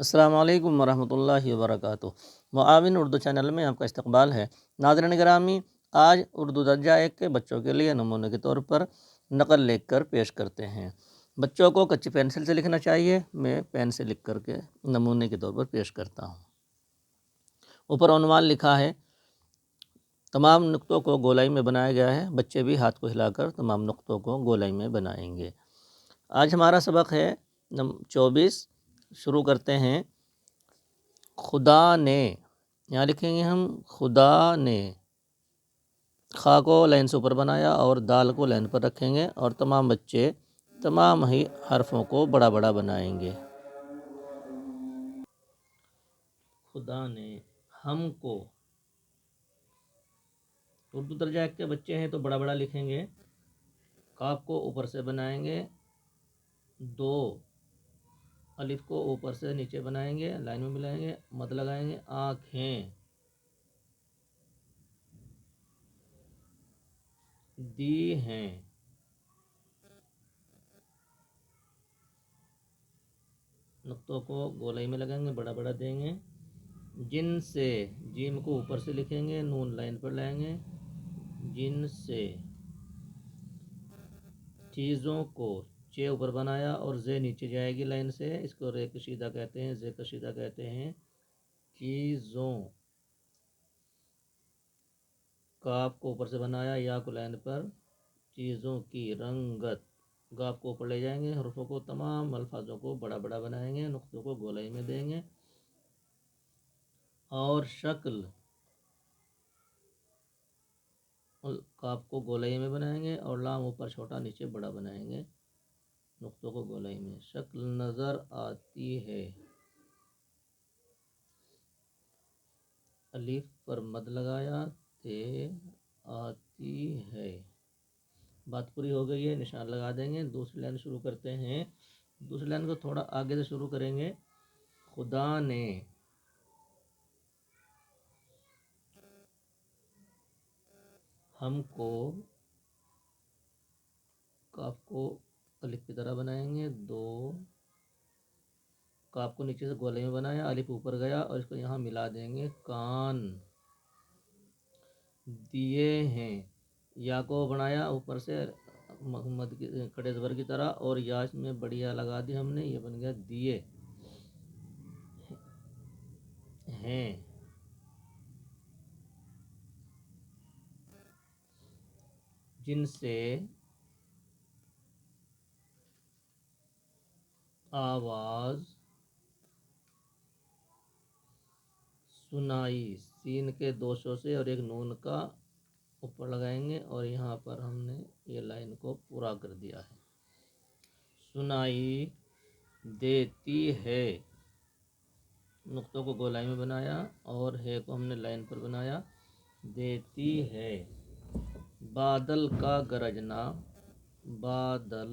السلام علیکم ورحمۃ اللہ وبرکاتہ۔ معاون اردو چینل میں آپ کا استقبال ہے۔ ناظرین گرامی، آج اردو درجہ 1 کے بچوں کے لیے نمونے کے طور پر نقل لکھ کر پیش کرتے ہیں۔ بچوں کو کچی پینسل سے لکھنا چاہیے، میں پین سے لکھ کر کے نمونے کے طور پر پیش کرتا ہوں۔ اوپر عنوان لکھا ہے، تمام نقطوں کو گولائی میں بنایا گیا ہے۔ بچے بھی ہاتھ کو ہلا کر تمام نقطوں کو گولائی میں بنائیں گے۔ آج ہمارا سبق ہے 24۔ شروع کرتے ہیں۔ خدا نے، یہاں لکھیں گے ہم خدا نے، خا کو لائن سے اوپر بنایا اور دال کو لائن پر رکھیں گے، اور تمام بچے تمام ہی حرفوں کو بڑا بڑا بنائیں گے۔ خدا نے ہم کو، اردو درجہ 1 کے بچے ہیں تو بڑا بڑا لکھیں گے۔ کاف کو اوپر سے بنائیں گے، 2 الف کو اوپر سے نیچے بنائیں گے، لائن میں ملائیں گے، مد لگائیں گے۔ آنکھیں، دی ہیں، نقطوں کو گولائی میں لگائیں گے، بڑا بڑا دیں گے۔ جن سے، جیم کو اوپر سے لکھیں گے، نون لائن پر لائیں گے، جن سے۔ چیزوں کو، چے اوپر بنایا اور زے نیچے جائے گی لائن سے، اس کو رے کشیدہ کہتے ہیں، زے کشیدہ کہتے ہیں۔ چیزوں، کاف کو اوپر سے بنایا، یا کو لائن پر، چیزوں کی۔ رنگت، گاف کو اوپر لے جائیں گے، حروفوں کو، تمام الفاظوں کو بڑا بڑا بنائیں گے، نقطوں کو گولائی میں دیں گے۔ اور شکل، کاف کو گولائی میں بنائیں گے اور لام اوپر چھوٹا نیچے بڑا بنائیں گے، نقطوں کو گولائی میں۔ شکل نظر آتی ہے، الف پر مد لگایا، تے آتی ہے۔ بات پوری ہو گئی ہے، نشان لگا دیں گے۔ دوسری لائن شروع کرتے ہیں۔ دوسری لائن کو تھوڑا آگے سے شروع کریں گے۔ خدا نے ہم کو، کاف کو الف کی طرح بنائیں گے، 2 کاف کو نیچے سے گولائی میں بنایا، الف اوپر گیا اور اس کو یہاں ملا دیں گے۔ کان دیے ہیں، یا کو بنایا اوپر سے محمد کی کھڑے زبر کی طرح، اور یا اس میں بڑھیا لگا دی ہم نے، یہ بن گیا دیے ہیں۔ جن سے آواز سنائی، سین کے 2 شو سے اور ایک نون کا اوپر لگائیں گے، اور یہاں پر ہم نے یہ لائن کو پورا کر دیا ہے۔ سنائی دیتی ہے، نقطوں کو گولائی میں بنایا اور ہے کو ہم نے لائن پر بنایا، دیتی ہے۔ بادل کا گرجنا، بادل،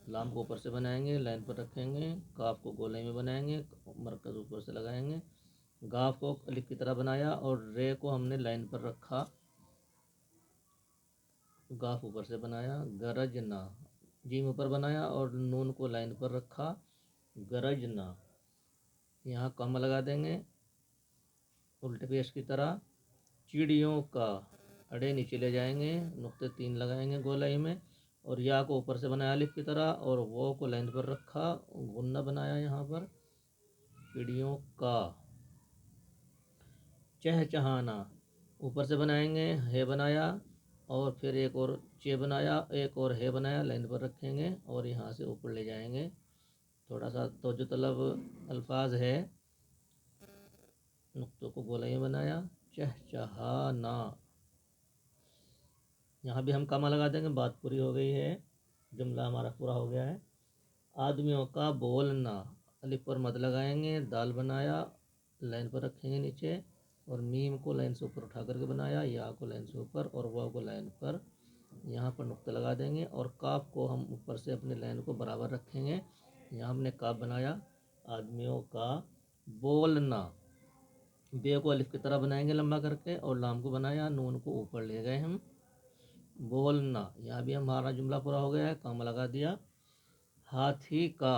لام کو اوپر سے بنائیں گے، لائن پر رکھیں گے، کاف کو گولائی میں بنائیں گے، مرکز اوپر سے لگائیں گے، گاف کو الف کی طرح بنایا اور رے کو ہم نے لائن پر رکھا، گاف اوپر سے بنایا۔ گرجنا، جیم اوپر بنایا اور نون کو لائن پر رکھا، گرجنا، یہاں کم لگا دیں گے الٹے پیش کی طرح۔ چڑیوں کا، اڑے نیچے لے جائیں گے، نقطے 3 لگائیں گے گولائی میں، اور یا کو اوپر سے بنایا الف کی طرح اور وہ کو لائن پر رکھا، غنہ بنایا یہاں پر، چڑیوں کا۔ چہچہانا، اوپر سے بنائیں گے، ہے بنایا اور پھر ایک اور چے بنایا، ایک اور ہے بنایا، لائن پر رکھیں گے اور یہاں سے اوپر لے جائیں گے۔ تھوڑا سا توجہ طلب الفاظ ہے، نقطوں کو گولائی میں بنایا۔ چہچہانا، یہاں بھی ہم کامہ لگا دیں گے، بات پوری ہو گئی ہے، جملہ ہمارا پورا ہو گیا ہے۔ آدمیوں کا بولنا، الف پر مد لگائیں گے، دال بنایا، لائن پر رکھیں گے نیچے، اور میم کو لائن سے اوپر اٹھا کر کے بنایا، یا کو لائن سے اوپر اور واو کو لائن پر، یہاں پر نقطہ لگا دیں گے، اور کاف کو ہم اوپر سے اپنے لائن کو برابر رکھیں گے، یہاں ہم نے کاف بنایا۔ آدمیوں کا بولنا، بے کو الف کی طرح بنائیں گے لمبا کر کے اور لام کو بنایا، نون کو اوپر لے گئے ہم، بولنا، یہاں بھی ہمارا جملہ پورا ہو گیا ہے، کامہ لگا دیا۔ ہاتھی کا،